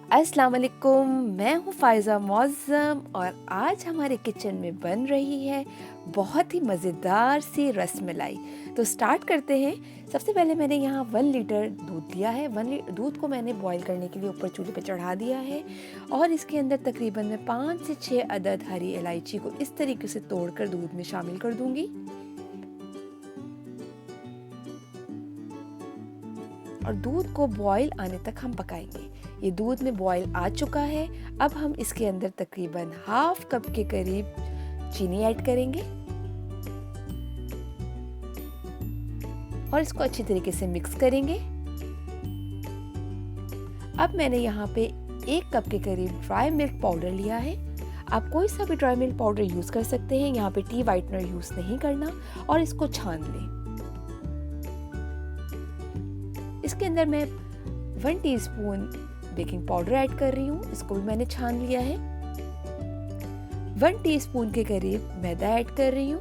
अस्सलाम वालेकुम, मैं हूँ फ़ाइज़ा मौज़म और आज हमारे किचन में बन रही है बहुत ही मज़ेदार सी रसमलाई। तो स्टार्ट करते हैं। सबसे पहले मैंने यहाँ 1 लीटर दूध लिया है। दूध को मैंने बॉईल करने के लिए ऊपर चूल्हे पे चढ़ा दिया है और इसके अंदर तकरीबन मैं 5 से 6 अदद हरी इलायची को इस तरीके से तोड़कर दूध में शामिल कर दूँगी। और दूध को बॉईल आने तक हम पकाएंगे। ये दूध में बॉईल आ चुका है। अब हम इसके अंदर तकरीबन हाफ कप के करीब चीनी ऐड करेंगे और इसको अच्छी तरीके से मिक्स करेंगे। अब मैंने यहाँ पे 1 कप के करीब ड्राई मिल्क पाउडर लिया है। आप कोई सा भी ड्राई मिल्क पाउडर यूज़ कर सकते हैं, यहाँ पे टी वाइटनर यूज़ नहीं करना और इसको छान लें। इसके अंदर मैं 1 टीस्पून बेकिंग पाउडर ऐड कर रही हूँ, इसको भी मैंने छान लिया है। 1 टीस्पून के करीब मैदा ऐड कर रही हूँ,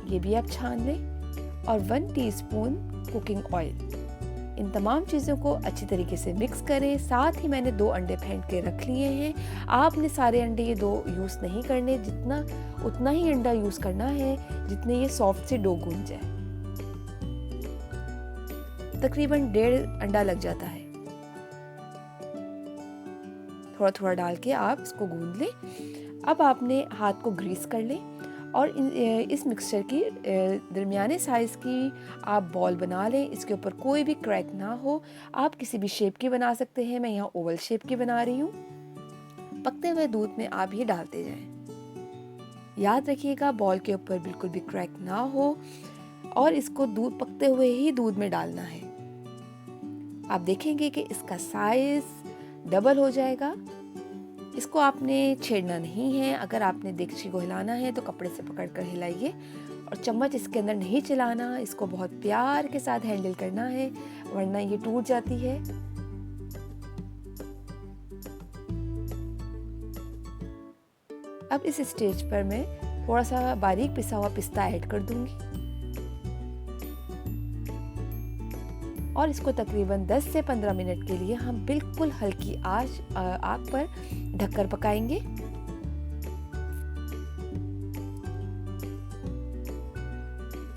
ये भी आप छान लें। और 1 टीस्पून कुकिंग ऑयल। इन तमाम चीज़ों को अच्छी तरीके से मिक्स करें। साथ ही मैंने 2 अंडे फेंट के रख लिए हैं। आपने सारे अंडे ये 2 यूज़ नहीं करने, जितना उतना ही अंडा यूज़ करना है जितने ये सॉफ्ट से डो गूंज जाए। तकरीबन 1.5 अंडा लग जाता है। थोड़ा थोड़ा डाल के आप इसको गूंद लें। अब आपने हाथ को ग्रीस कर लें और इस मिक्सचर की दरमियाने साइज़ की आप बॉल बना लें। इसके ऊपर कोई भी क्रैक ना हो। आप किसी भी शेप की बना सकते हैं, मैं यहाँ ओवल शेप की बना रही हूँ। पकते हुए दूध में आप ये डालते जाएं। याद रखिएगा बॉल के ऊपर बिल्कुल भी क्रैक ना हो और इसको दूध पकते हुए ही दूध में डालना है। आप देखेंगे कि इसका साइज डबल हो जाएगा। इसको आपने छेड़ना नहीं है। अगर आपने देगची को हिलाना है तो कपड़े से पकड़कर हिलाइए और चम्मच इसके अंदर नहीं चलाना। इसको बहुत प्यार के साथ हैंडल करना है वरना ये टूट जाती है। अब इस स्टेज पर मैं थोड़ा सा बारीक पिसा हुआ पिस्ता ऐड कर दूंगी और इसको तकरीबन 10 से 15 मिनट के लिए हम बिल्कुल हल्की आग पर ढककर पकाएंगे।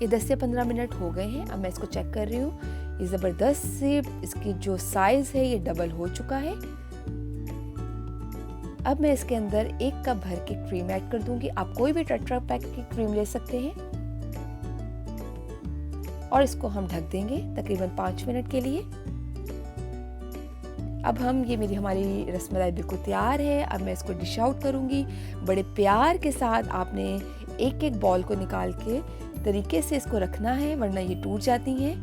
ये 10 से 15 मिनट हो गए हैं। अब मैं इसको चेक कर रही हूँ। ये ज़बरदस्त से इसकी जो साइज़ है ये डबल हो चुका है। अब मैं इसके अंदर 1 कप भर के क्रीम ऐड कर दूंगी। आप कोई भी टेट्रा पैक की क्रीम ले सकते हैं और इसको हम ढक देंगे तकरीबन 5 मिनट के लिए। अब हमारी रसमलाई बिल्कुल तैयार है। अब मैं इसको डिश आउट करूंगी। बड़े प्यार के साथ आपने एक एक बॉल को निकाल के तरीके से इसको रखना है वरना ये टूट जाती हैं।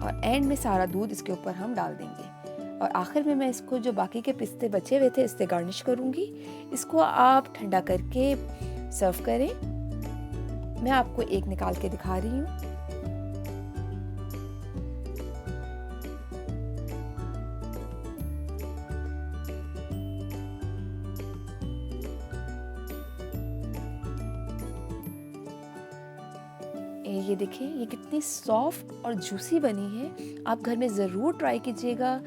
और एंड में सारा दूध इसके ऊपर हम डाल देंगे और आखिर में मैं इसको जो बाकी के पिस्ते बचे हुए थे इससे गार्निश करूंगी। इसको आप ठंडा करके सर्व करें। मैं आपको एक निकाल के दिखा रही हूँ। ये देखिए ये कितनी सॉफ्ट और जूसी बनी है। आप घर में ज़रूर ट्राई कीजिएगा।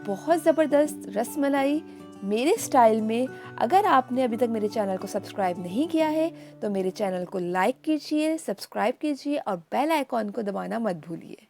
बहुत ज़बरदस्त रसमलाई मेरे स्टाइल में। अगर आपने अभी तक मेरे चैनल को सब्सक्राइब नहीं किया है तो मेरे चैनल को लाइक कीजिए, सब्सक्राइब कीजिए और बेल आइकॉन को दबाना मत भूलिए।